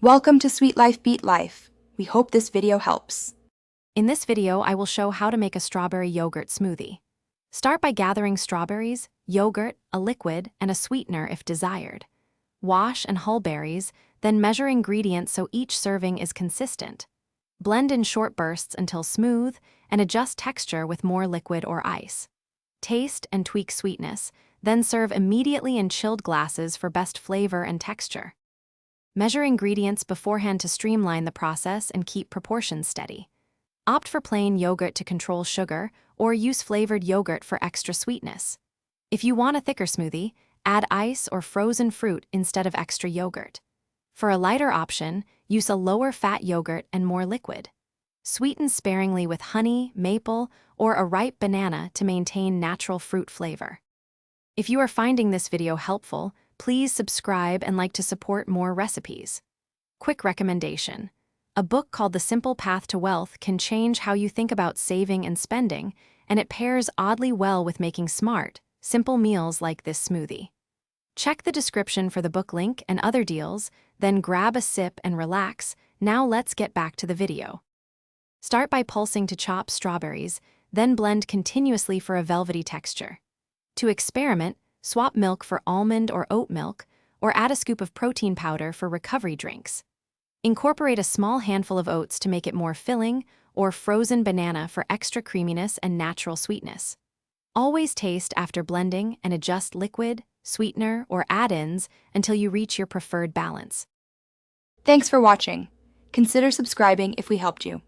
Welcome to Sweet Life Beat Life. We hope this video helps. In this video, I will show how to make a strawberry yogurt smoothie. Start by gathering strawberries, yogurt, a liquid, and a sweetener if desired. Wash and hull berries, then measure ingredients so each serving is consistent. Blend in short bursts until smooth, and adjust texture with more liquid or ice. Taste and tweak sweetness, then serve immediately in chilled glasses for best flavor and texture. Measure ingredients beforehand to streamline the process and keep proportions steady. Opt for plain yogurt to control sugar, or use flavored yogurt for extra sweetness. If you want a thicker smoothie, add ice or frozen fruit instead of extra yogurt. For a lighter option, use a lower-fat yogurt and more liquid. Sweeten sparingly with honey, maple, or a ripe banana to maintain natural fruit flavor. If you are finding this video helpful, please subscribe and like to support more recipes. Quick recommendation. A book called The Simple Path to Wealth can change how you think about saving and spending, and it pairs oddly well with making smart, simple meals like this smoothie. Check the description for the book link and other deals, then grab a sip and relax. Now let's get back to the video. Start by pulsing to chop strawberries, then blend continuously for a velvety texture. To experiment, swap milk for almond or oat milk, or add a scoop of protein powder for recovery drinks. Incorporate a small handful of oats to make it more filling, or frozen banana for extra creaminess and natural sweetness. Always taste after blending and adjust liquid, sweetener, or add-ins until you reach your preferred balance. Thanks for watching. Consider subscribing if we helped you.